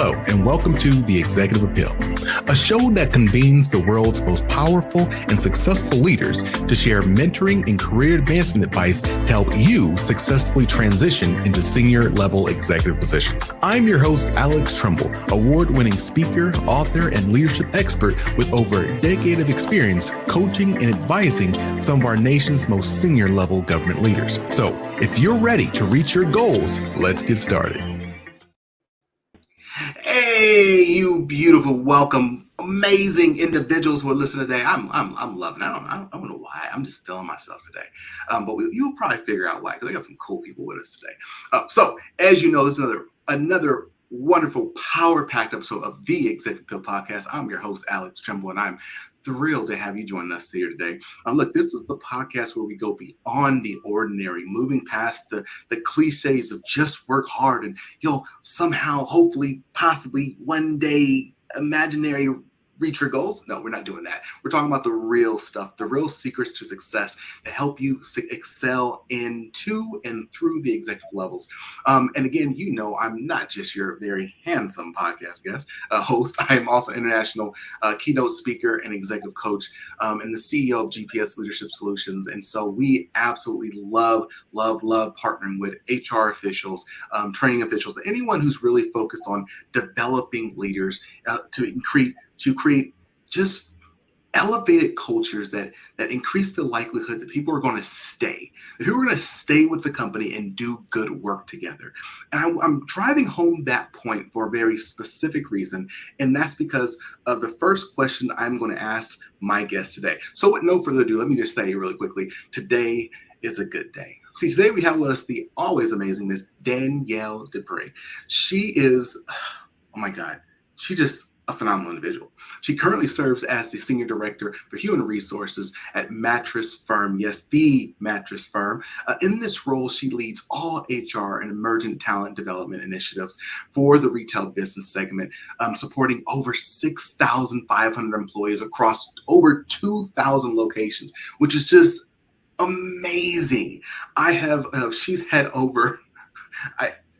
Hello, and welcome to The Executive Appeal, a show that convenes the world's most powerful and successful leaders to share mentoring and career advancement advice to help you successfully transition into senior level executive positions. I'm your host, Alex Tremble, award-winning speaker, author, and leadership expert with over a decade of experience coaching and advising some of our nation's most senior level government leaders. So if you're ready to reach your goals, let's get started. Hey, you beautiful, welcome, amazing individuals who are listening today. I'm loving it. I don't know why. I'm just feeling myself today. But you'll probably figure out why, because I got some cool people with us today. So as you know, this is another wonderful, power-packed episode of the Executive Appeal Podcast. I'm your host, Alex Tremble, and I'm thrilled to have you join us here today. Look, this is the podcast where we go beyond the ordinary, moving past the cliches of just work hard and you'll somehow, hopefully, possibly one day, imaginary reach your goals. No, we're not doing that. We're talking about the real stuff, the real secrets to success that help you excel into and through the executive levels. And again, you know, I'm not just your very handsome podcast host. I am also international keynote speaker and executive coach and the CEO of GPS Leadership Solutions. And so we absolutely love partnering with HR officials, training officials, anyone who's really focused on developing leaders to create just elevated cultures that increase the likelihood that people are going to stay, that people are going to stay with the company and do good work together. And I'm driving home that point for a very specific reason, and that's because of the first question I'm going to ask my guest today. So with no further ado, let me just say really quickly, today is a good day. See, today we have with us the always amazing Miss Danielle Deprey. She is, oh my God, she's just a phenomenal individual. She currently serves as the Senior Director for Human Resources at Mattress firm. Yes, the Mattress firm. In this role, she leads all HR and emergent talent development initiatives for the retail business segment, supporting over 6,500 employees across over 2,000 locations, which is just amazing. She's had over,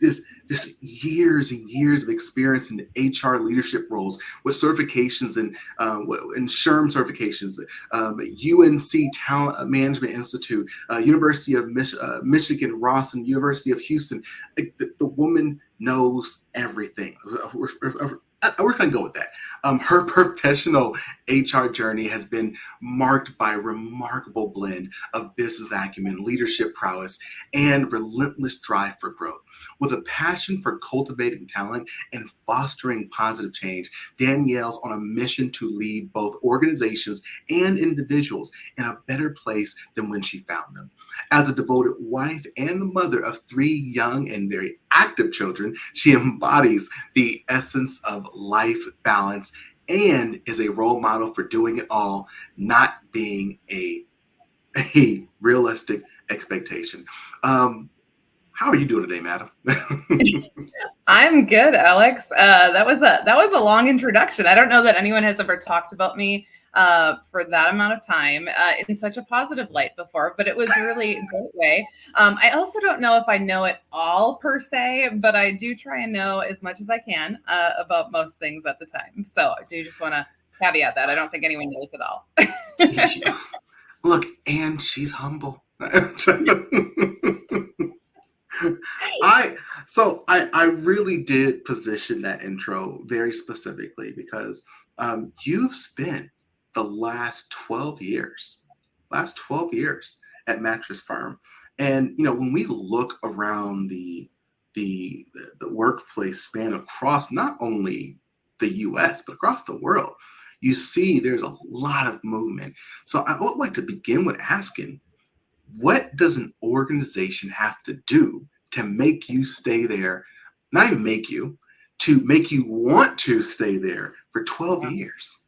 just years and years of experience in HR leadership roles with certifications and SHRM certifications, UNC Talent Management Institute, University of Michigan, Rawson, University of Houston. The woman knows everything. We're going to go with that. Her professional HR journey has been marked by a remarkable blend of business acumen, leadership prowess, and relentless drive for growth. With a passion for cultivating talent and fostering positive change, Danielle's on a mission to leave both organizations and individuals in a better place than when she found them. As a devoted wife and the mother of 3 young and very active children, she embodies the essence of life balance and is a role model for doing it all, not being a realistic expectation. How are you doing today, madam? I'm good, Alex. That was a long introduction. I don't know that anyone has ever talked about me for that amount of time in such a positive light before, but it was really a great way. I also don't know if I know it all per se, but I do try and know as much as I can about most things at the time. So I do just want to caveat that. I don't think anyone knows it all. Look, and she's humble. I really did position that intro very specifically because you've spent the last 12 years at Mattress firm. And, you know, when we look around the workplace span across not only the US, but across the world, you see there's a lot of movement. So I would like to begin with asking, what does an organization have to do to make you stay there? Not even make you, to make you want to stay there for 12 years?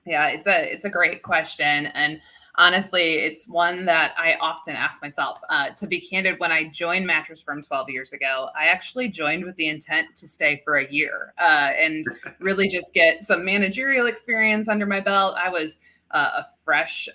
Yeah, it's a great question. And honestly, it's one that I often ask myself. To be candid, when I joined Mattress Firm 12 years ago, I actually joined with the intent to stay for a year and really just get some managerial experience under my belt. I was a fresh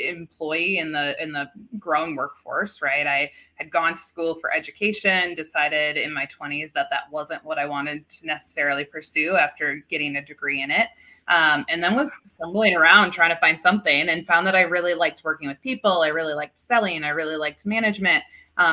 employee in the growing workforce, right? I had gone to school for education, decided in my 20s that wasn't what I wanted to necessarily pursue after getting a degree in it. And then was stumbling around trying to find something and found that I really liked working with people. I really liked selling. I really liked management.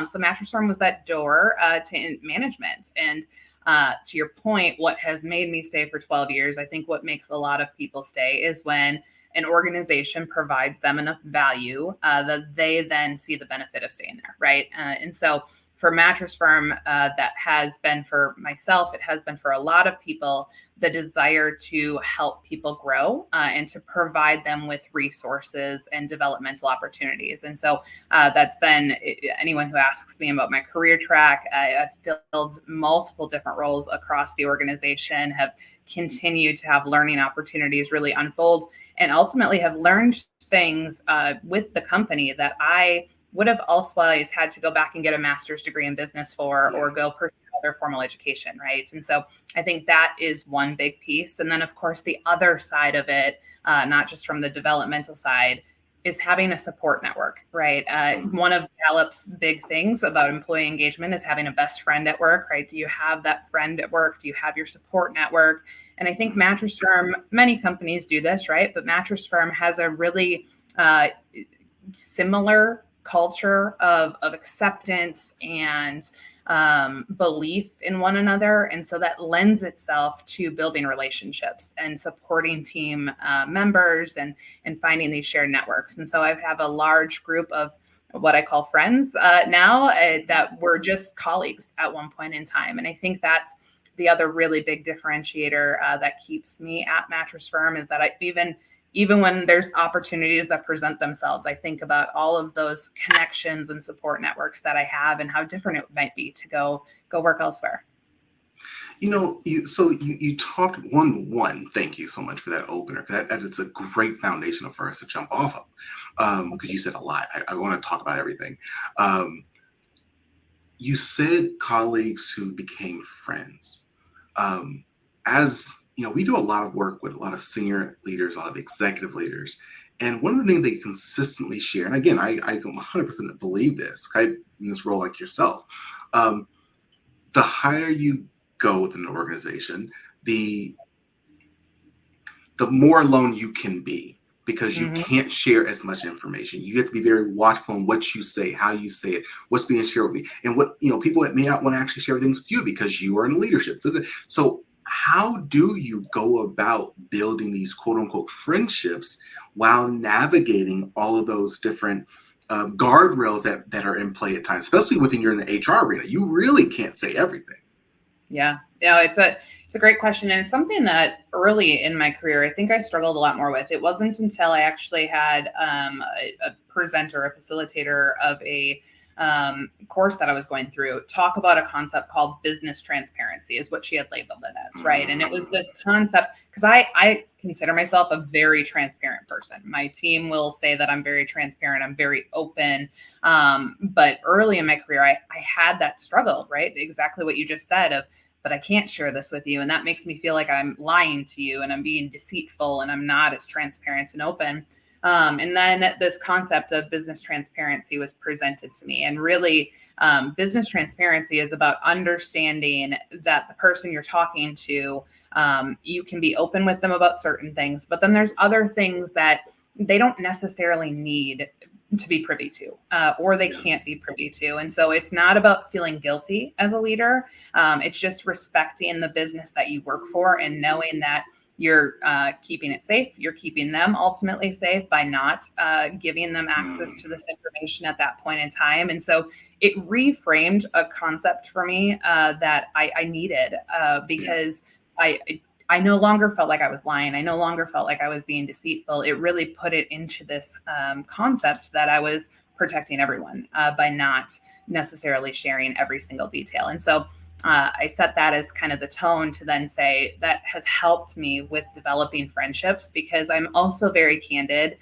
So Mattress Firm was that door to management. And to your point, what has made me stay for 12 years, I think what makes a lot of people stay is when an organization provides them enough value that they then see the benefit of staying there, right? And so for Mattress Firm, that has been for myself, it has been for a lot of people, the desire to help people grow and to provide them with resources and developmental opportunities. And so that's been, anyone who asks me about my career track, I've filled multiple different roles across the organization, have continued to have learning opportunities really unfold, and ultimately have learned things with the company that I would have otherwise had to go back and get a master's degree in business for, or go pursue other formal education, right? And so I think that is one big piece. And then, of course, the other side of it, not just from the developmental side, is having a support network, right? One of Gallup's big things about employee engagement is having a best friend at work, right? Do you have that friend at work? Do you have your support network? And I think Mattress Firm, many companies do this, right? But Mattress Firm has a really similar culture of acceptance and belief in one another. And so that lends itself to building relationships and supporting team members and finding these shared networks. And so I have a large group of what I call friends now that were just colleagues at one point in time. And I think that's the other really big differentiator that keeps me at Mattress Firm, is that I even when there's opportunities that present themselves, I think about all of those connections and support networks that I have and how different it might be to go work elsewhere. You talked thank you so much for that opener. That it's a great foundation for us to jump off of, because you said a lot. I want to talk about everything. You said colleagues who became friends. As you know, we do a lot of work with a lot of senior leaders, a lot of executive leaders. And one of the things they consistently share, and again, I 100% believe this, in this role like yourself, the higher you go within an organization, the more alone you can be, because you can't share as much information. You have to be very watchful on what you say, how you say it, what's being shared with me, and what, people that may not want to actually share things with you because you are in leadership. So how do you go about building these quote unquote friendships while navigating all of those different guardrails that are in play at times, especially when you're in the HR arena? You really can't say everything. Yeah, it's a great question. And it's something that early in my career, I think I struggled a lot more with. It wasn't until I actually had a presenter, a facilitator of a course that I was going through talk about a concept called business transparency, is what she had labeled it as, right? And it was this concept, because I consider myself a very transparent person. My team will say that I'm very transparent, I'm very open. But early in my career, I had that struggle, right? Exactly what you just said but I can't share this with you. And that makes me feel like I'm lying to you and I'm being deceitful and I'm not as transparent and open. And then this concept of business transparency was presented to me. And really, business transparency is about understanding that the person you're talking to, you can be open with them about certain things, but then there's other things that they don't necessarily need to be privy to, or they can't be privy to. And so it's not about feeling guilty as a leader. It's just respecting the business that you work for and knowing that you're keeping it safe. You're keeping them ultimately safe by not giving them access to this information at that point in time. And so it reframed a concept for me that I needed because I no longer felt like I was lying. I no longer felt like I was being deceitful. It really put it into this concept that I was protecting everyone by not necessarily sharing every single detail. And so I set that as kind of the tone to then say that has helped me with developing friendships, because I'm also very candid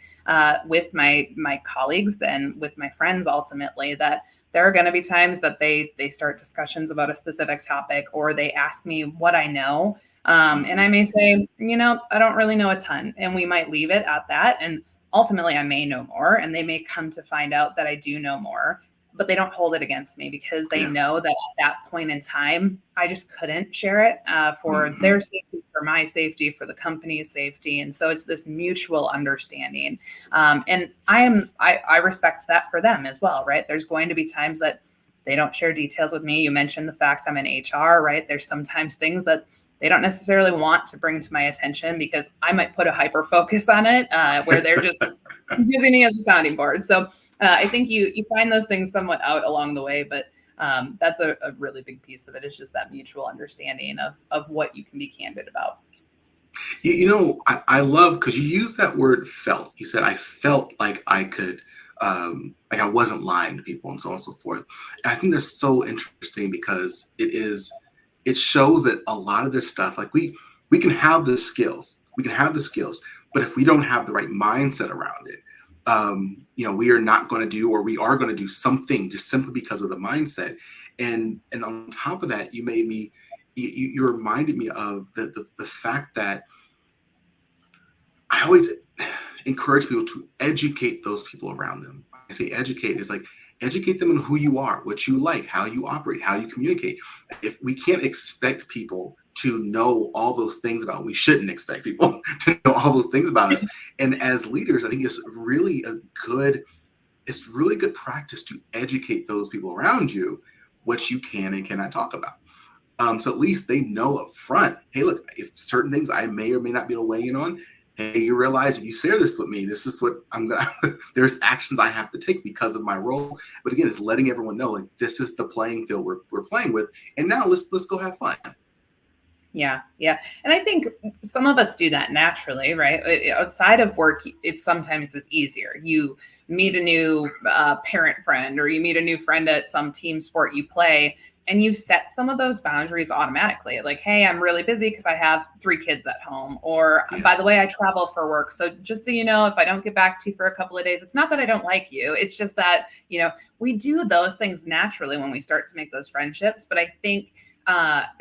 with my colleagues and with my friends ultimately, that there are going to be times that they start discussions about a specific topic, or they ask me what I know. And I may say, I don't really know a ton, and we might leave it at that. And ultimately I may know more, and they may come to find out that I do know more, but they don't hold it against me because they know that at that point in time, I just couldn't share it for their safety, for my safety, for the company's safety. And so it's this mutual understanding. And I respect that for them as well, right? There's going to be times that they don't share details with me. You mentioned the fact I'm in HR, right? There's sometimes things that they don't necessarily want to bring to my attention because I might put a hyper focus on it where they're just using me as a sounding board. So I think you find those things somewhat out along the way, but that's a really big piece of it. It's just that mutual understanding of what you can be candid about. I love, because you use that word felt. You said, I felt like I could, like I wasn't lying to people and so on and so forth. And I think that's so interesting because it shows that a lot of this stuff, like we can have the skills, but if we don't have the right mindset around it, we are not going to do, or we are going to do something just simply because of the mindset. And on top of that, you reminded me of the fact that I always encourage people to educate those people around them. I say educate is like, educate them on who you are, what you like, how you operate, how you communicate. If we can't expect people to know all those things about, we shouldn't expect people to know all those things about us. And as leaders, I think it's really good practice to educate those people around you what you can and cannot talk about. So at least they know up front, hey, look, if certain things I may or may not be able to weigh in on, hey, you realize if you share this with me, this is what I'm going to, there's actions I have to take because of my role. But again, it's letting everyone know, like, this is the playing field we're playing with. And now let's go have fun. Yeah. And I think some of us do that naturally, right? Outside of work, sometimes it's easier. You meet a new parent friend, or you meet a new friend at some team sport you play, and you set some of those boundaries automatically. Like, hey, I'm really busy because I have 3 kids at home. Or by the way, I travel for work. So just so you know, if I don't get back to you for a couple of days, it's not that I don't like you. It's just that, we do those things naturally when we start to make those friendships. But I think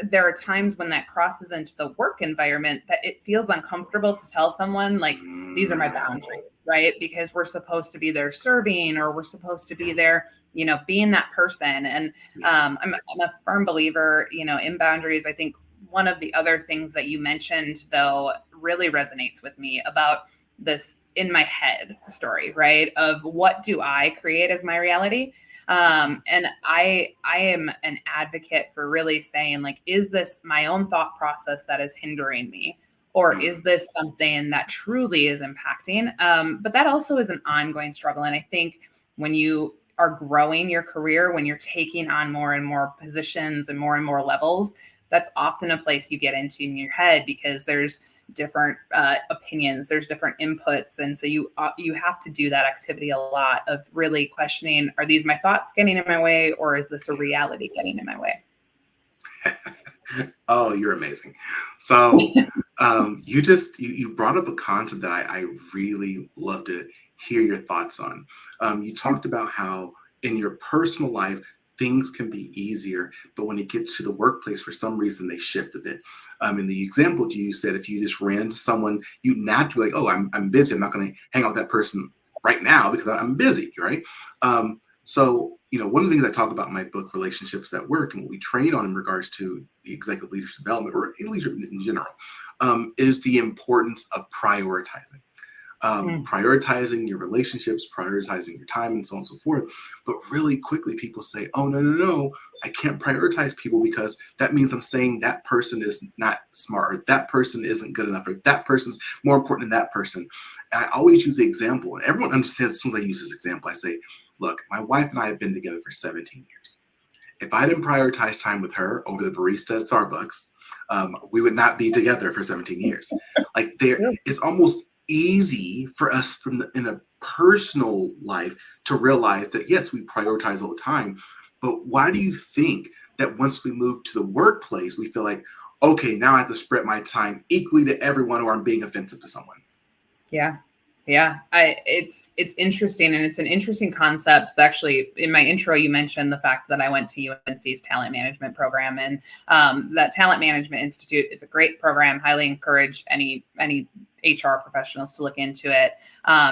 there are times when that crosses into the work environment that it feels uncomfortable to tell someone, like, these are my boundaries, right? Because we're supposed to be there serving, or we're supposed to be there, being that person. And I'm a firm believer, in boundaries. I think one of the other things that you mentioned, though, really resonates with me about this in my head story, right? Of what do I create as my reality? And I am an advocate for really saying, like, is this my own thought process that is hindering me? Or is this something that truly is impacting? But that also is an ongoing struggle. And I think when you are growing your career, when you're taking on more and more positions and more levels, that's often a place you get into in your head, because there's different opinions, there's different inputs. And so you have to do that activity a lot of really questioning, are these my thoughts getting in my way, or is this a reality getting in my way? Oh, you're amazing. So you brought up a concept that I really love to hear your thoughts on. You talked about how in your personal life, things can be easier, but when it gets to the workplace, for some reason, they shift a bit. In the example you said, if you just ran into someone, you naturally like, oh, I'm busy. I'm not going to hang out with that person right now because I'm busy, right? So, one of the things I talk about in my book, Relationships at Work, and what we train on in regards to the executive leadership development, or leadership in general, is the importance of prioritizing. Prioritizing your relationships, prioritizing your time, and so on and so forth. But really quickly, people say, oh, no, I can't prioritize people because that means I'm saying that person is not smart, or that person isn't good enough, or that person's more important than that person. And I always use the example, and everyone understands as soon as I use this example, I say, look, my wife and I have been together for 17 years. If I didn't prioritize time with her over the barista at Starbucks, we would not be together for 17 years. Like, it's almost easy for us in a personal life to realize that, yes, we prioritize all the time. But why do you think that once we move to the workplace, we feel like, okay, now I have to spread my time equally to everyone, or I'm being offensive to someone? Yeah. Yeah, it's interesting, and it's an interesting concept. Actually, in my intro, you mentioned the fact that I went to UNC's talent management program, and that Talent Management Institute is a great program. Highly encourage any HR professionals to look into it.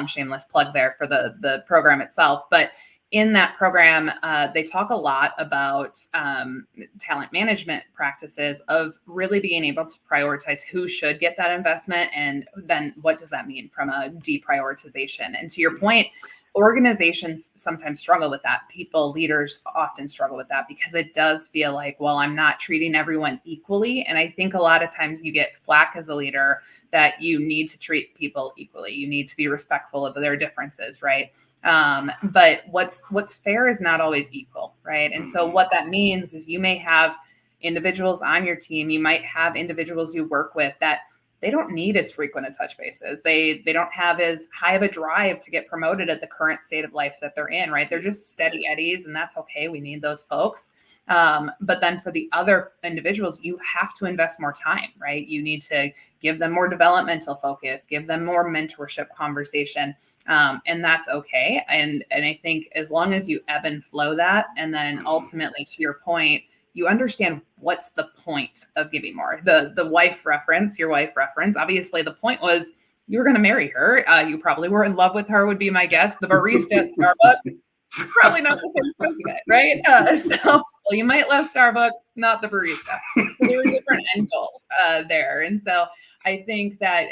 Shameless plug there for the program itself, but in that program, they talk a lot about talent management practices of really being able to prioritize who should get that investment, and then what does that mean from a deprioritization. And to your point, organizations sometimes struggle with that. People, leaders often struggle with that because it does feel like, well, I'm not treating everyone equally. And I think a lot of times you get flack as a leader that you need to treat people equally. You need to be respectful of their differences, right? But what's fair is not always equal, right? And so what that means is you may have individuals on your team, you might have individuals you work with that they don't need as frequent a touch bases. They don't have as high of a drive to get promoted at the current state of life that they're in, right? They're just steady eddies, and that's okay. We need those folks. But then for the other individuals, you have to invest more time, right? You need to give them more developmental focus, give them more mentorship conversation. And that's okay. And I think as long as you ebb and flow that, and then ultimately to your point, you understand what's the point of giving more. The wife reference, your wife reference, obviously the point was you were going to marry her. You probably were in love with her, would be my guess. The barista at Starbucks, probably not the same president, right? So well, you might love Starbucks, not the barista. So there were different end goals there. And so I think that,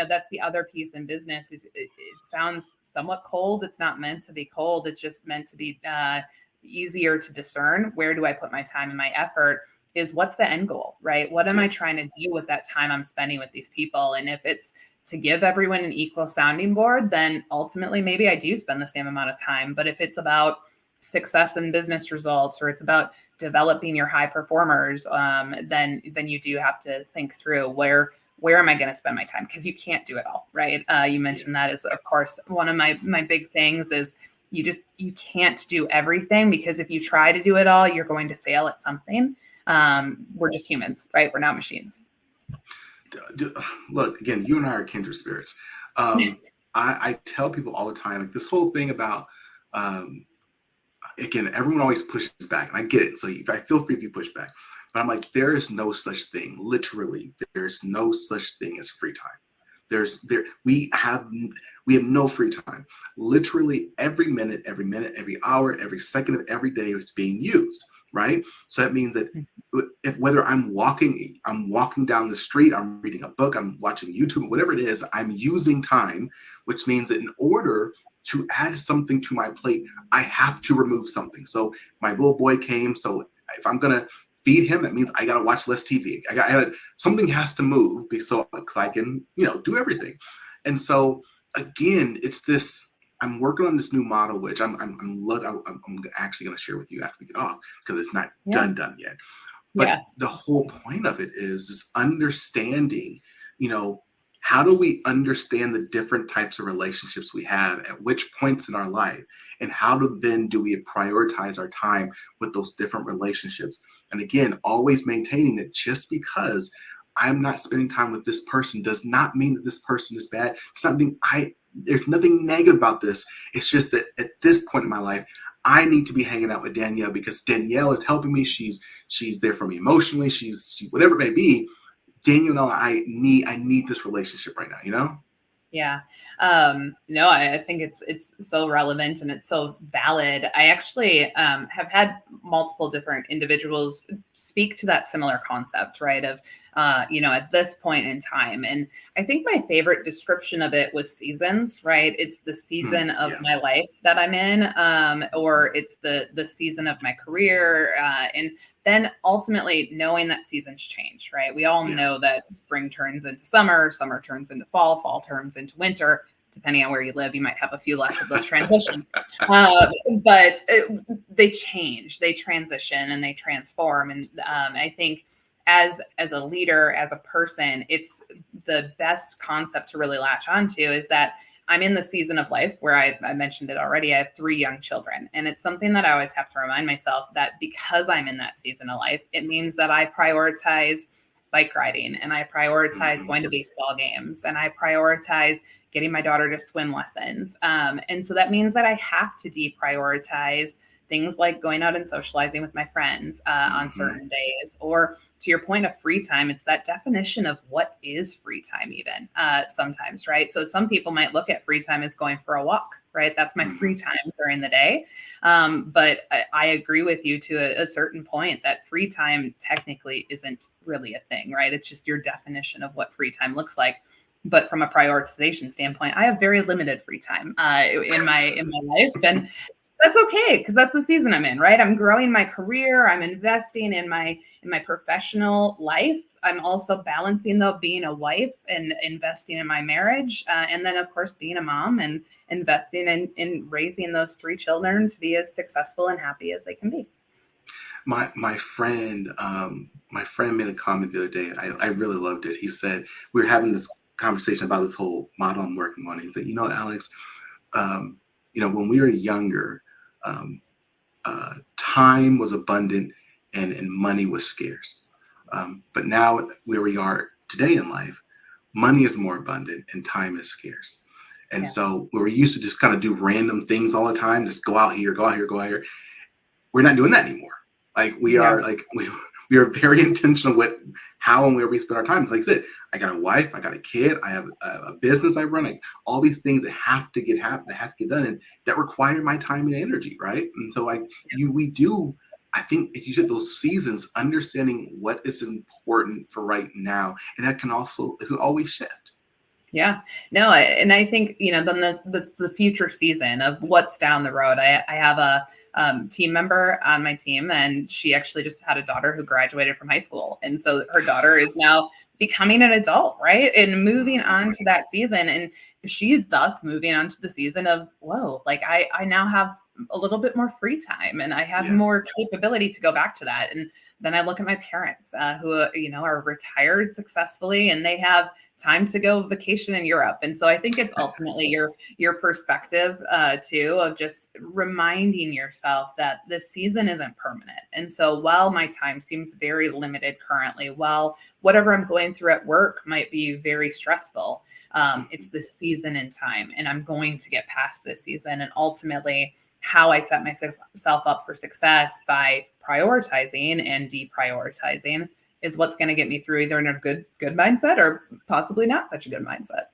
that's the other piece in business is it sounds somewhat cold. It's not meant to be cold. It's just meant to be easier to discern. Where do I put my time and my effort? Is what's the end goal, right? What am I trying to do with that time I'm spending with these people? And if it's to give everyone an equal sounding board, then ultimately maybe I do spend the same amount of time. But if it's about success and business results, or it's about developing your high performers, then you do have to think through where am I going to spend my time? Because you can't do it all, right? You mentioned that is, of course, one of my big things is you can't do everything, because if you try to do it all, you're going to fail at something. We're just humans, right? We're not machines. Look, again, you and I are kindred spirits. I tell people all the time, like this whole thing about, again, everyone always pushes back, and I get it. So I feel free if you push back, but I'm like, there is no such thing. Literally, there's no such thing as free time. We have no free time. Literally every minute, every hour, every second of every day is being used. Right. So that means that whether I'm walking down the street, I'm reading a book, I'm watching YouTube, whatever it is, I'm using time, which means that in order to add something to my plate, I have to remove something. So my little boy came. So if I'm going to feed him, that means I got to watch less TV. Something has to move because I can, do everything. And so again, it's this. I'm working on this new model, which I'm actually going to share with you after we get off, because it's not done yet. But the whole point of it is understanding, how do we understand the different types of relationships we have at which points in our life, and how do we prioritize our time with those different relationships? And again, always maintaining that just because I'm not spending time with this person does not mean that this person is bad. It's not mean there's nothing negative about this. It's just that at this point in my life, I need to be hanging out with Danielle because Danielle is helping me. She's there for me emotionally. She whatever it may be. Danielle and I need this relationship right now, Yeah. No, I think it's so relevant and it's so valid. I actually have had multiple different individuals speak to that similar concept, right? Of, at this point in time. And I think my favorite description of it was seasons, right? It's the season of my life that I'm in, or it's the season of my career. And then ultimately knowing that seasons change, right? We all know that spring turns into summer turns into fall turns into winter. Depending on where you live, you might have a few less of those transitions. But they change, they transition, and they transform. And I think as a leader, as a person, it's the best concept to really latch onto is that I'm in the season of life where I mentioned it already. I have 3 young children, and it's something that I always have to remind myself that because I'm in that season of life, it means that I prioritize bike riding, and I prioritize going to baseball games, and I prioritize getting my daughter to swim lessons. And so that means that I have to deprioritize things like going out and socializing with my friends on certain days. Or to your point of free time, it's that definition of what is free time even sometimes, right? So some people might look at free time as going for a walk, right? That's my free time during the day. But I agree with you to a certain point that free time technically isn't really a thing, right? It's just your definition of what free time looks like. But from a prioritization standpoint, I have very limited free time in my life, and that's okay because that's the season I'm in, right? I'm growing my career. I'm investing in my professional life. I'm also balancing though being a wife and investing in my marriage, and then of course being a mom and investing in raising those 3 children to be as successful and happy as they can be. My friend made a comment the other day. I really loved it. He said we were having this conversation about this whole model I'm working on. He said, Alex, when we were younger, time was abundant and money was scarce. But now where we are today in life, money is more abundant and time is scarce. And so where we used to just kind of do random things all the time, just go out here, we're not doing that anymore. Like we are very intentional with how and where we spend our time. Like I said, I got a wife, I got a kid, I have a business I run, like all these things that have to get done and that require my time and energy, right? And so we do, I think, if you said those seasons, understanding what is important for right now, and that can always shift. Yeah, no, I think, then the future season of what's down the road. I have a team member on my team, and she actually just had a daughter who graduated from high school. And so her daughter is now becoming an adult, right? And moving on to that season. And she's thus moving on to the season of, whoa, like I now have a little bit more free time and I have more capability to go back to that. And then I look at my parents who, are retired successfully, and they have time to go vacation in Europe. And so I think it's ultimately your perspective too, of just reminding yourself that this season isn't permanent. And so while my time seems very limited currently, while whatever I'm going through at work might be very stressful, it's the season in time, and I'm going to get past this season. And ultimately, how I set myself up for success by prioritizing and deprioritizing is what's going to get me through either in a good mindset or possibly not such a good mindset.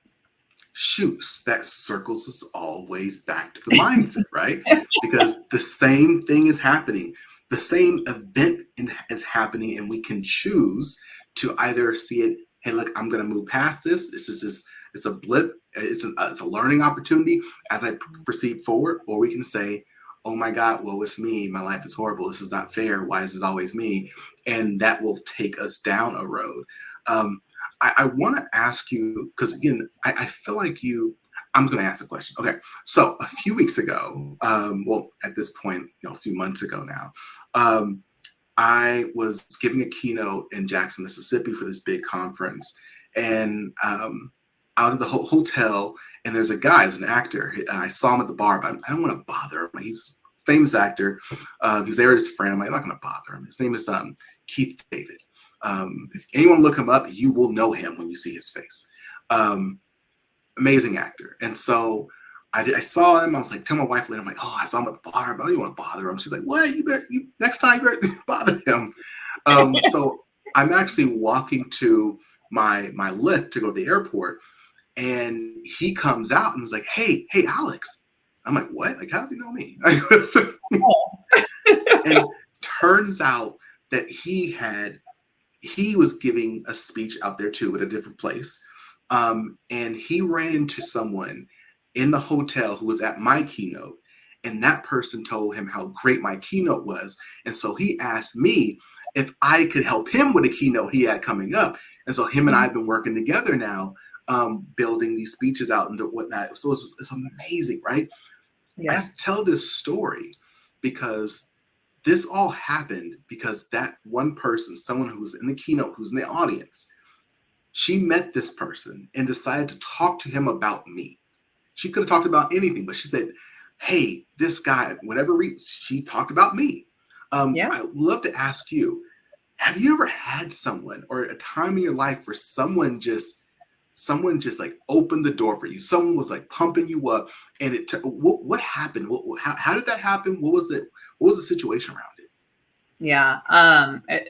Shoots, that circles us always back to the mindset, right? Because the same thing is happening. The same event is happening, and we can choose to either see it, hey, look, I'm going to move past this. It's a blip. It's a learning opportunity as I proceed forward. Or we can say, oh my God, woe is me. My life is horrible. This is not fair. Why is this always me? And that will take us down a road. I want to ask you, because again, I feel like I'm going to ask a question. Okay. So a few weeks ago, at this point, a few months ago now, I was giving a keynote in Jackson, Mississippi for this big conference. And out of the hotel, and there's a guy who's an actor. I saw him at the bar, but I don't want to bother him. He's a famous actor. He's there with his friend. I'm like, I'm not going to bother him. His name is Keith David. If anyone look him up, you will know him when you see his face. Amazing actor. And so I saw him. I was like, tell my wife later, I'm like, oh, I saw him at the bar, but I don't even want to bother him. She's like, what? Next time you better bother him. So I'm actually walking to my lift to go to the airport. And he comes out and was like, hey, Alex. I'm like, what? Like, how does he know me? And turns out that he was giving a speech out there too at a different place. And he ran into someone in the hotel who was at my keynote. And that person told him how great my keynote was. And so he asked me if I could help him with a keynote he had coming up. And so him and I have been working together now, building these speeches out and whatnot. So it's amazing, right? Yeah. I tell this story because this all happened because that one person, someone who's in the keynote, who's in the audience, she met this person and decided to talk to him about me. She could have talked about anything, but she said, hey, this guy, whatever reason, she talked about me. I'd love to ask you, have you ever had someone or a time in your life where someone just like opened the door for you? Someone was like pumping you up, and what happened? How did that happen? What was it? What was the situation around it? Yeah.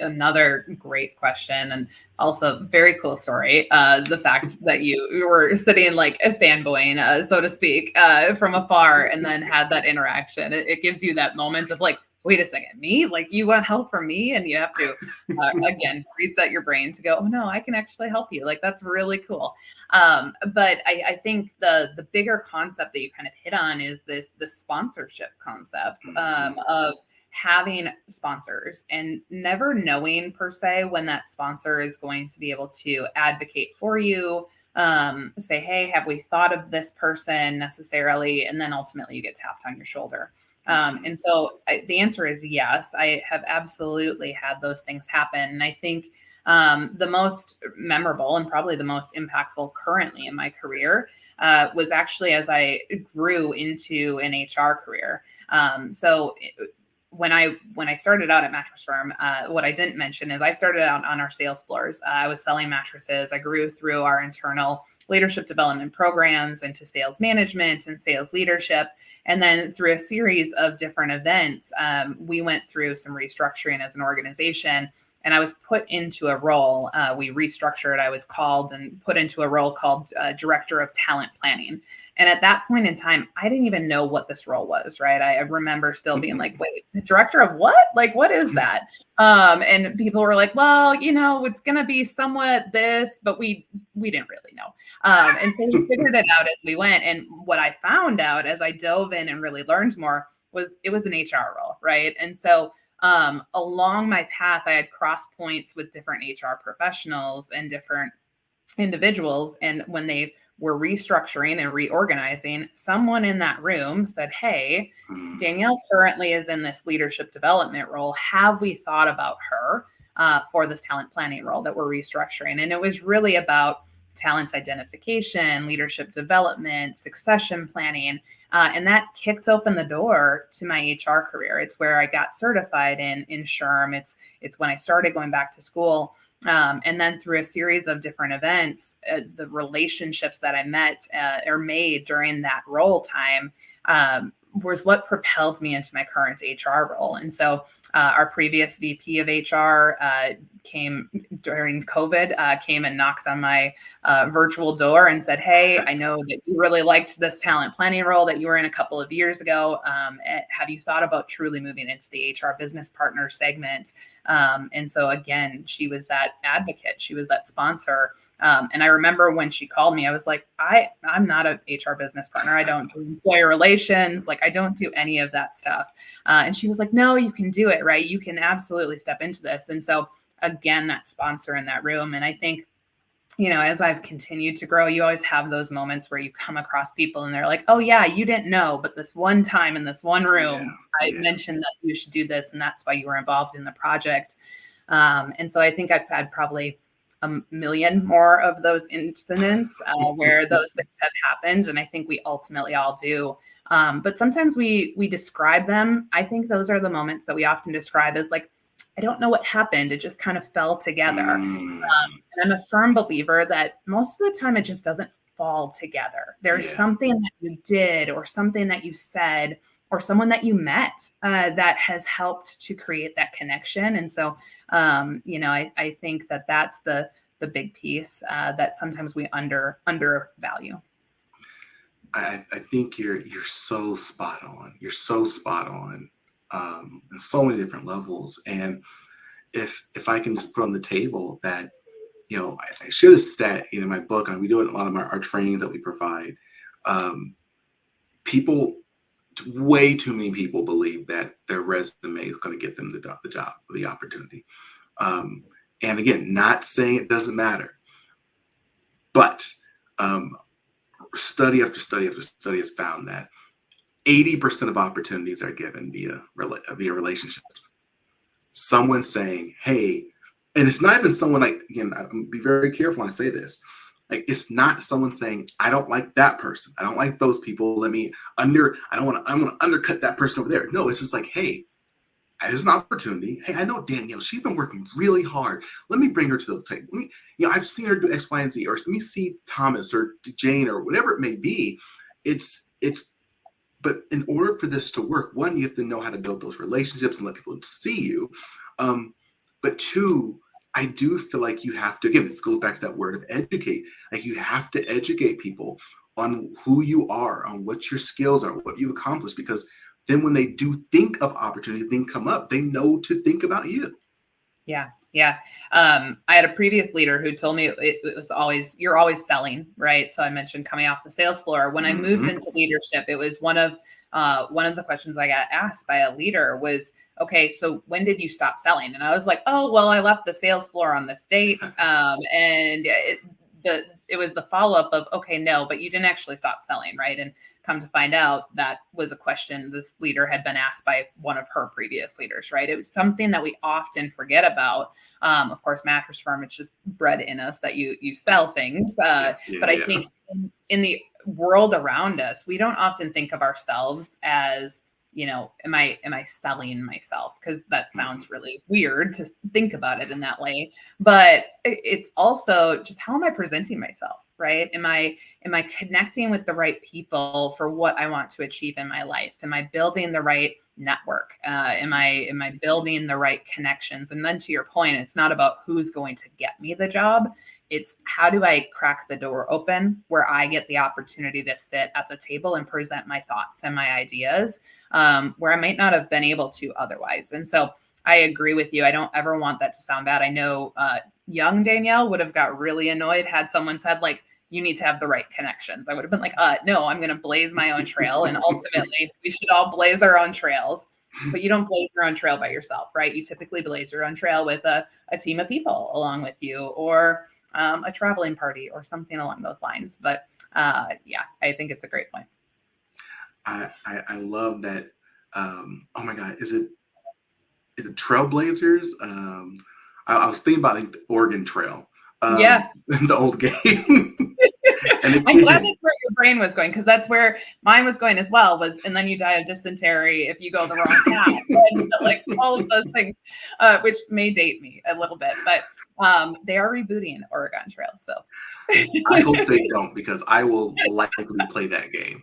Another great question, and also very cool story. The fact that you were sitting like a fanboying, so to speak, from afar, and then had that interaction. It gives you that moment of like, wait a second, me? Like you want help from me? And you have to, again, reset your brain to go, oh no, I can actually help you. Like that's really cool. But I think the bigger concept that you kind of hit on is the sponsorship concept of having sponsors and never knowing per se when that sponsor is going to be able to advocate for you, say, hey, have we thought of this person necessarily? And then ultimately you get tapped on your shoulder. And so the answer is yes, I have absolutely had those things happen. And I think the most memorable and probably the most impactful currently in my career was actually as I grew into an HR career. When I started out at Mattress Firm, what I didn't mention is I started out on our sales floors. I was selling mattresses. I grew through our internal leadership development programs into sales management and sales leadership. And then through a series of different events, we went through some restructuring as an organization. And I was put into a role. We restructured. I was called and put into a role called Director of Talent Planning. And at that point in time, I didn't even know what this role was, right? I remember still being like, wait, the director of what? Like, what is that? And people were like, well, it's going to be somewhat this, but we didn't really know. And so we figured it out as we went. And what I found out as I dove in and really learned more was it was an HR role, right? And so along my path, I had cross points with different HR professionals and different individuals. And when they were restructuring and reorganizing, someone in that room said, hey, Danielle currently is in this leadership development role. Have we thought about her for this talent planning role that we're restructuring? And it was really about talent identification, leadership development, succession planning. And that kicked open the door to my HR career. It's where I got certified in SHRM. It's when I started going back to school. And then through a series of different events, the relationships that I met or made during that role time was what propelled me into my current HR role. And so our previous VP of HR came during COVID, came and knocked on my virtual door and said, hey, I know that you really liked this talent planning role that you were in a couple of years ago. Have you thought about truly moving into the HR business partner segment? And so again, she was that advocate. She was that sponsor. And I remember when she called me, I was like, I'm not an HR business partner. I don't do employee relations. Like I don't do any of that stuff. And she was like, no, you can do it, right? You can absolutely step into this. And so again, that sponsor in that room. And I think, as I've continued to grow, you always have those moments where you come across people and they're like, oh yeah, you didn't know, but this one time in this one room, I mentioned that you should do this. And that's why you were involved in the project. And so I think I've had probably a million more of those incidents where those things have happened. And I think we ultimately all do. But sometimes we describe them. I think those are the moments that we often describe as like, I don't know what happened. It just kind of fell together. And I'm a firm believer that most of the time it just doesn't fall together. There's something that you did or something that you said or someone that you met that has helped to create that connection. And so, I think that that's the big piece that sometimes we undervalue. I think you're so spot on. You're so spot on on so many different levels. And if I can just put on the table that, I share this stat in my book, and we do it in a lot of our trainings that we provide. Way too many people believe that their resume is going to get them the job, the opportunity. And again, not saying it doesn't matter, but study after study after study has found that 80% of opportunities are given via relationships. Someone saying, hey, and it's not even someone like, again, I'm be very careful when I say this. Like, it's not someone saying, I don't like that person. I don't like those people. I don't want to undercut that person over there. No, it's just like, hey, There's an opportunity. Hey, I know Danielle, she's been working really hard. Let me bring her to the table. I've seen her do X, Y, and Z, or let me see Thomas or Jane or whatever it may be. But in order for this to work, one, you have to know how to build those relationships and let people see you. But two, I do feel like you have to, again, this goes back to that word of educate. Like you have to educate people on who you are, on what your skills are, what you've accomplished, because then when they do think of opportunity, things come up, they know to think about you. Yeah. Yeah. I had a previous leader who told me it was always, you're always selling, right? So I mentioned coming off the sales floor. When I moved into leadership, it was one of the questions I got asked by a leader was, okay, so when did you stop selling? And I was like, oh, well, I left the sales floor on this date. And it was the follow-up of, okay, no, but you didn't actually stop selling, right? And come to find out that was a question this leader had been asked by one of her previous leaders, right? It was something that we often forget about. Of course, Mattress Firm, it's just bred in us that you sell things. But I think in the world around us, we don't often think of ourselves as, am I selling myself? Because that sounds really weird to think about it in that way. But it's also just, how am I presenting myself, right? Am I connecting with the right people for what I want to achieve in my life? Am I building the right network? Am I building the right connections? And then to your point, it's not about who's going to get me the job. It's how do I crack the door open where I get the opportunity to sit at the table and present my thoughts and my ideas, where I might not have been able to otherwise. And so I agree with you. I don't ever want that to sound bad. I know young Danielle would have got really annoyed had someone said, like, you need to have the right connections. I would have been like, no, I'm going to blaze my own trail. And ultimately, we should all blaze our own trails. But you don't blaze your own trail by yourself, right? You typically blaze your own trail with a team of people along with you, or a traveling party or something along those lines. But yeah, I think it's a great point. I love that. Oh my God, is it Trailblazers? I was thinking about the Oregon Trail. Yeah. The old game. And I'm glad that's where your brain was going, because that's where mine was going as well, and then you die of dysentery if you go the wrong path. And, like all of those things, which may date me a little bit, but they are rebooting Oregon Trail. So I hope they don't, because I will likely play that game.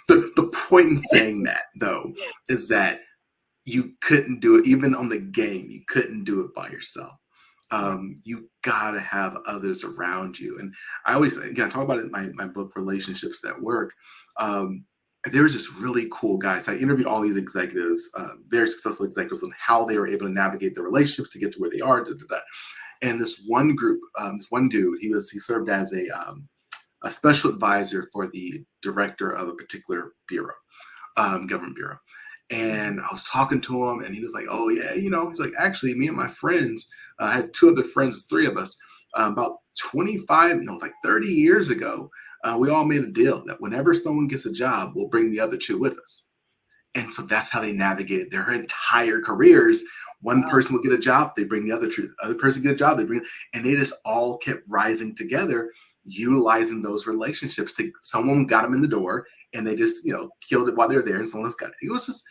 The point in saying that, though, is that you couldn't do it, even on the game, you couldn't do it by yourself. You gotta have others around you. And I always, again, I talk about it in my book, Relationships That Work. There was this really cool guy. So I interviewed all these executives, very successful executives, on how they were able to navigate their relationships to get to where they are. And this one group, this one dude, he served as a special advisor for the director of a particular bureau, government bureau. And I was talking to him, and he was like, oh yeah, he's like, actually, me and my friends, I had two other friends, three of us, about 30 years ago, we all made a deal that whenever someone gets a job, we'll bring the other two with us. And so that's how they navigated their entire careers. One person would get a job, they bring the other person get a job, and they just all kept rising together, utilizing those relationships. Someone got them in the door, and they just, killed it while they're there, and someone else got it. It was just,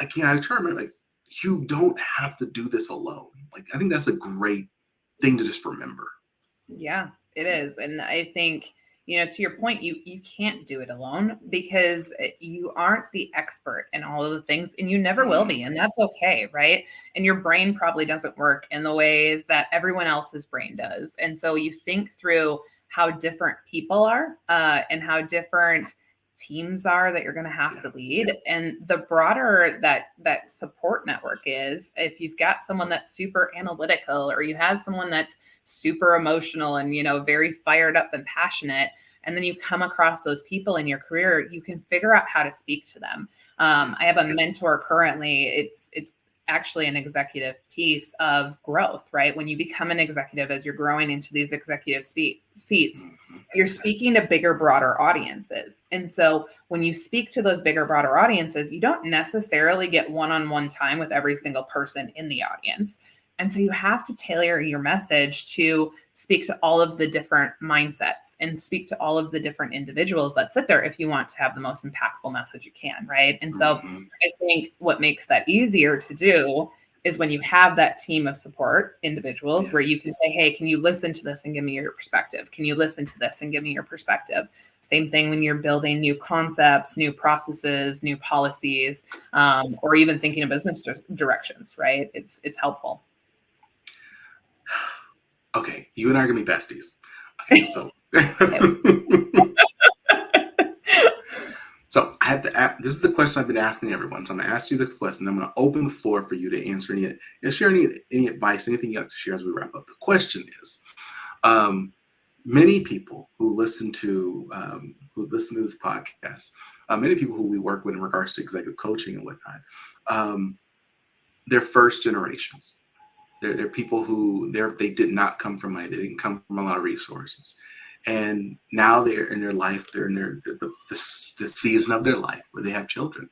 again, I try to remember, like, you don't have to do this alone. Like, I think that's a great thing to just remember. Yeah, it is. And I think, to your point, you can't do it alone, because you aren't the expert in all of the things, and you never will be. And that's okay, right? And your brain probably doesn't work in the ways that everyone else's brain does. And so you think through how different people are, and how different teams are that you're going to have to lead. And the broader that support network is, if you've got someone that's super analytical, or you have someone that's super emotional and, very fired up and passionate, and then you come across those people in your career, you can figure out how to speak to them. I have a mentor currently. It's actually an executive piece of growth, right? When you become an executive, as you're growing into these executive seats, you're speaking to bigger, broader audiences. And so when you speak to those bigger, broader audiences, you don't necessarily get one-on-one time with every single person in the audience. And so you have to tailor your message to speak to all of the different mindsets and speak to all of the different individuals that sit there if you want to have the most impactful message you can, right? And so I think what makes that easier to do is when you have that team of support individuals where you can say, hey, can you listen to this and give me your perspective? Can you listen to this and give me your perspective? Same thing when you're building new concepts, new processes, new policies, or even thinking of business directions, right? It's helpful. Okay, you and I are gonna be besties. Okay, so so I have to ask, this is the question I've been asking everyone. So I'm gonna ask you this question. I'm gonna open the floor for you to answer share any advice, anything you have to share as we wrap up. The question is, many people who listen to this podcast, many people who we work with in regards to executive coaching and whatnot, they're first generations. They're people who they did not come from money. They didn't come from a lot of resources. And now they're in their life, they're in the season of their life where they have children.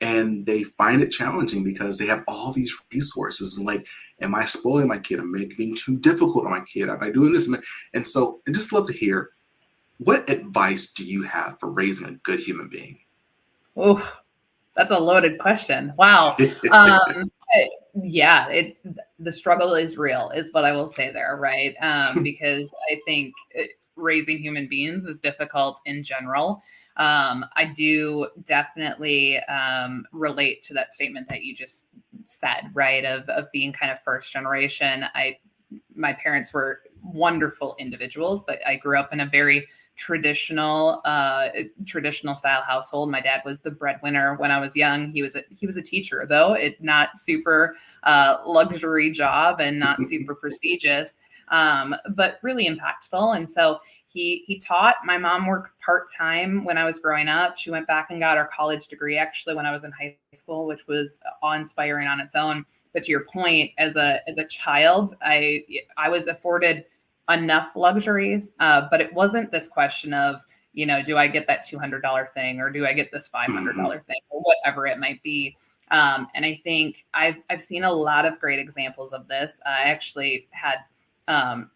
And they find it challenging because they have all these resources. And like, am I spoiling my kid? Am I being too difficult on my kid? Am I doing this? And so I just love to hear, what advice do you have for raising a good human being? Oh, that's a loaded question. Wow. Yeah, the struggle is real, is what I will say there, right? Because I think raising human beings is difficult in general. I do definitely relate to that statement that you just said, right? Of being kind of first generation. My parents were wonderful individuals, but I grew up in a very traditional style household. My dad was the breadwinner when I was young. He was a teacher, though not super luxury job and not super prestigious, but really impactful. And so he taught. My mom worked part-time when I was growing up. She went back and got her college degree actually when I was in high school, which was awe-inspiring on its own. But to your point, as a child, I was afforded enough luxuries, but it wasn't this question of, do I get that $200 thing, or do I get this $500 thing, or whatever it might be. And I think I've seen a lot of great examples of this. I actually had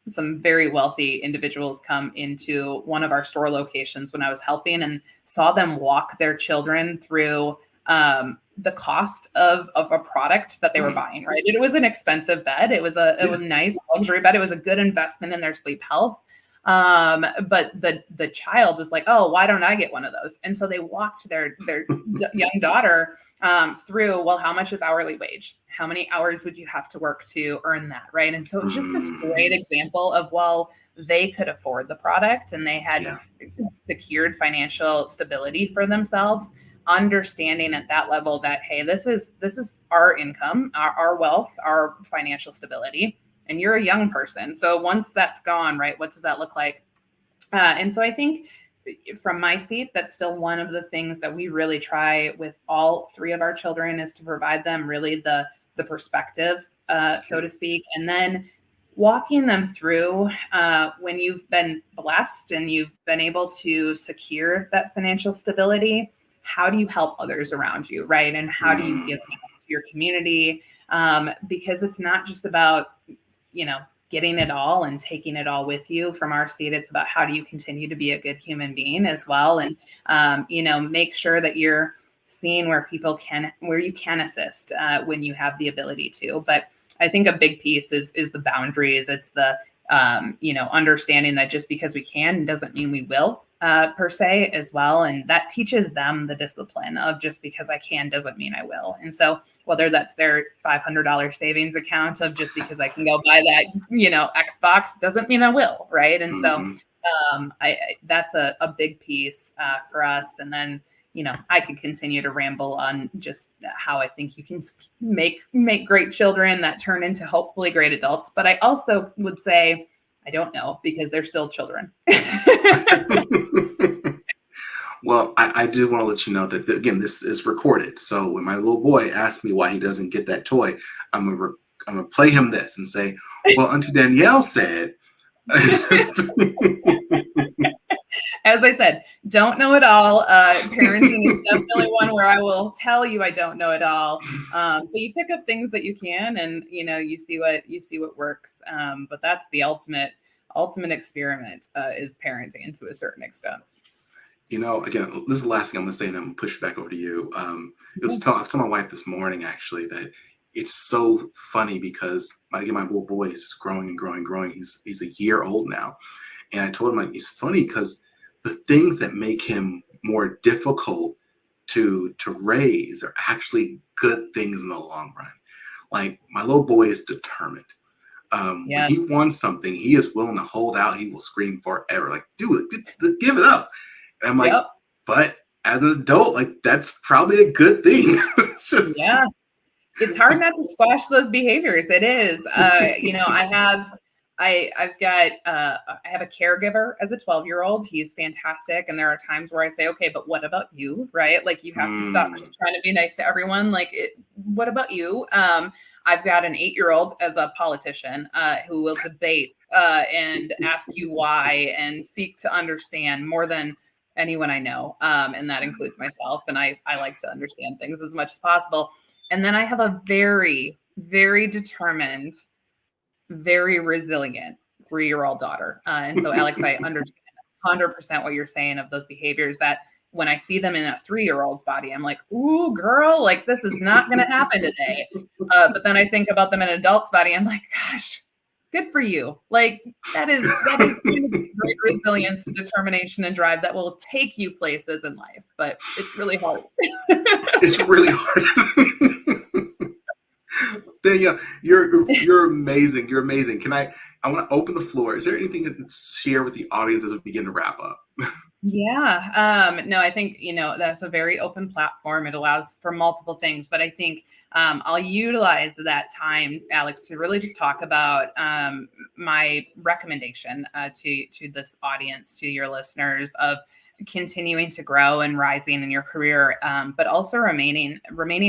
some very wealthy individuals come into one of our store locations when I was helping, and saw them walk their children through the cost of a product that they were buying, right? It was an expensive bed. It was a nice luxury bed. It was a good investment in their sleep health. But the child was like, oh, why don't I get one of those? And so they walked their young daughter through, well, how much is hourly wage? How many hours would you have to work to earn that, right? And so it was just this great example of, well, they could afford the product and they had secured financial stability for themselves, understanding at that level that, hey, this is our income, our wealth, our financial stability, and you're a young person. So once that's gone, right, what does that look like? And so I think from my seat, that's still one of the things that we really try with all three of our children, is to provide them really the perspective, so to speak, and then walking them through when you've been blessed and you've been able to secure that financial stability, how do you help others around you, right? And how do you give back to your community? Because it's not just about, getting it all and taking it all with you. From our seat, it's about how do you continue to be a good human being as well, and make sure that you're seeing where you can assist when you have the ability to. But I think a big piece is the boundaries. It's the understanding that just because we can doesn't mean we will, per se, as well. And that teaches them the discipline of, just because I can doesn't mean I will. And so whether that's their $500 savings account of, just because I can go buy that, Xbox doesn't mean I will. Right. And so that's a big piece for us. And then, I could continue to ramble on just how I think you can make great children that turn into hopefully great adults. But I also would say, I don't know, because they're still children. Well, I do want to let you know that, again, this is recorded. So when my little boy asks me why he doesn't get that toy, I'm gonna play him this and say, well, Auntie Danielle said. As I said, don't know it all. Parenting is definitely one where I will tell you I don't know it all. But you pick up things that you can, and you see what works. But that's the ultimate experiment is parenting to a certain extent. Again, this is the last thing I'm going to say, and I'm going to push it back over to you. I was telling my wife this morning, actually, that it's so funny because my little boy is just growing and growing and growing. He's a year old now. And I told him, like, it's funny because the things that make him more difficult to raise are actually good things in the long run. Like, my little boy is determined. When he wants something, he is willing to hold out. He will scream forever, like, do it, give it up. And I'm like, but as an adult, like, that's probably a good thing. It's hard not to squash those behaviors. It is. I have a caregiver as a 12-year-old. He's fantastic. And there are times where I say, okay, but what about you? Right? Like, you have to stop just trying to be nice to everyone. Like, what about you? I've got an 8-year-old as a politician who will debate and ask you why and seek to understand more than anyone I know. And that includes myself. And I like to understand things as much as possible. And then I have a very, very determined, very resilient 3-year-old daughter. And so, Alex, I understand 100% what you're saying of those behaviors that when I see them in a 3-year-old's body, I'm like, ooh, girl, like, this is not going to happen today. But then I think about them in an adult's body. I'm like, gosh, good for you. Like, that is great resilience and determination and drive that will take you places in life, but it's really hard. It's really hard. Danielle, you're amazing. You're amazing. I want to open the floor. Is there anything to share with the audience as we begin to wrap up? Yeah. No, I think, that's a very open platform. It allows for multiple things, but I think I'll utilize that time, Alex, to really just talk about my recommendation to this audience, to your listeners, of continuing to grow and rising in your career, but also remaining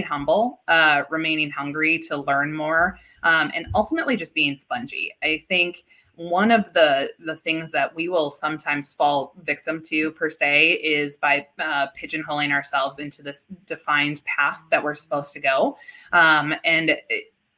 humble, remaining hungry to learn more, and ultimately just being spongy. I think one of the things that we will sometimes fall victim to, per se, is by pigeonholing ourselves into this defined path that we're supposed to go.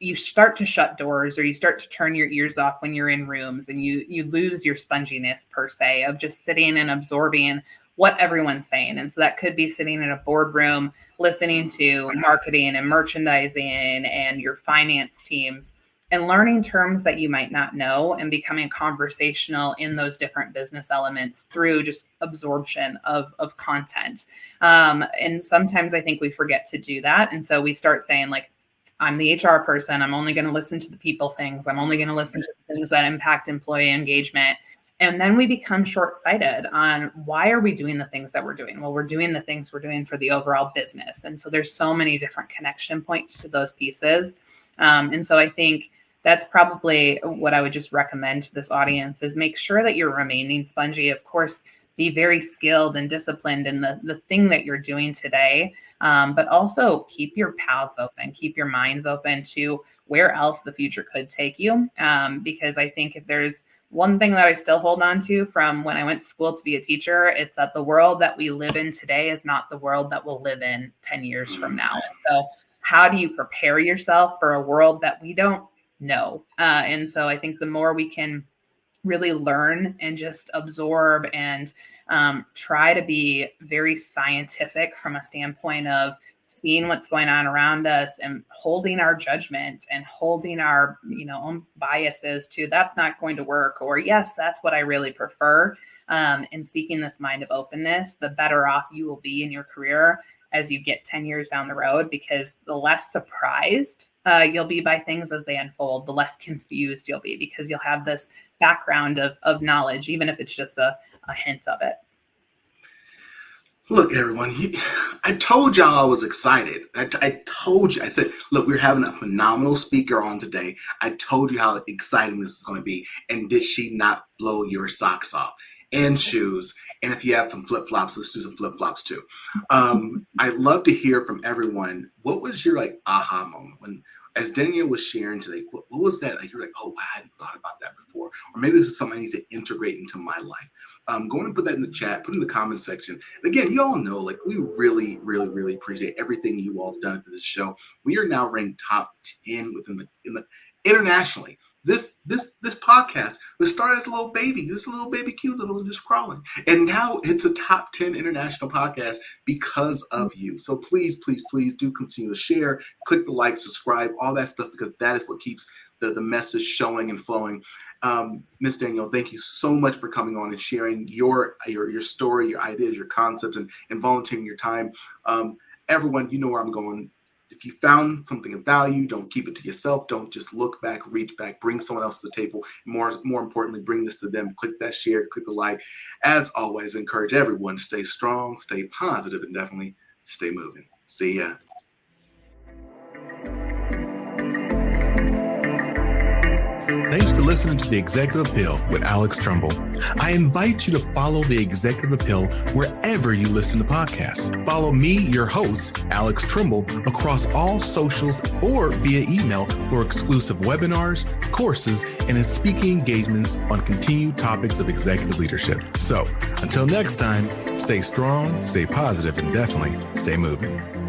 You start to shut doors, or you start to turn your ears off when you're in rooms, and you lose your sponginess, per se, of just sitting and absorbing what everyone's saying. And so that could be sitting in a boardroom, listening to marketing and merchandising and your finance teams, and learning terms that you might not know, and becoming conversational in those different business elements through just absorption of content. And sometimes I think we forget to do that. And so we start saying, like, I'm the HR person. I'm only going to listen to the people things. I'm only going to listen to the things that impact employee engagement. And then we become short-sighted on, why are we doing the things that we're doing? Well, we're doing the things we're doing for the overall business. And so there's so many different connection points to those pieces. And so I think that's probably what I would just recommend to this audience, is make sure that you're remaining spongy. Of course, be very skilled and disciplined in the thing that you're doing today, but also keep your paths open, keep your minds open to where else the future could take you. Because I think if there's one thing that I still hold on to from when I went to school to be a teacher, it's that the world that we live in today is not the world that we'll live in 10 years from now. So how do you prepare yourself for a world that we don't know? And so I think the more we can really learn and just absorb and try to be very scientific from a standpoint of seeing what's going on around us and holding our judgment and holding our own biases to, that's not going to work, or yes, that's what I really prefer, and seeking this mind of openness, the better off you will be in your career as you get 10 years down the road, because the less surprised you'll be by things as they unfold, the less confused you'll be, because you'll have this background of knowledge, even if it's just a hint of it. Look, everyone, I told y'all I was excited. I told you, I said, look, we're having a phenomenal speaker on today. I told you how exciting this is going to be. And did she not blow your socks off? And shoes. And if you have some flip-flops, let's do some flip-flops too. I'd love to hear from everyone. What was your aha moment as Danielle was sharing today, what was that? Like, you're like, oh, wow, I hadn't thought about that before. Or maybe this is something I need to integrate into my life. Go and put that in the chat, put in the comment section. And again, you all know, like, we really, really, really appreciate everything you all have done for this show. We are now ranked top 10 internationally. This podcast was started as a little baby, cute little just crawling. And now it's a top 10 international podcast because of you. So please, please, please do continue to share, click the like, subscribe, all that stuff, because that is what keeps the message showing and flowing. Miss Danielle, thank you so much for coming on and sharing your story, your ideas, your concepts, and volunteering your time. Everyone, you know where I'm going. If you found something of value, don't keep it to yourself. Don't just look back, reach back, bring someone else to the table. More importantly, bring this to them. Click that share, click the like. As always, encourage everyone to stay strong, stay positive, and definitely stay moving. See ya. Thanks for listening to The Executive Appeal with Alex Tremble. I invite you to follow The Executive Appeal wherever you listen to podcasts. Follow me, your host, Alex Tremble, across all socials or via email for exclusive webinars, courses, and speaking engagements on continued topics of executive leadership. So until next time, stay strong, stay positive, and definitely stay moving.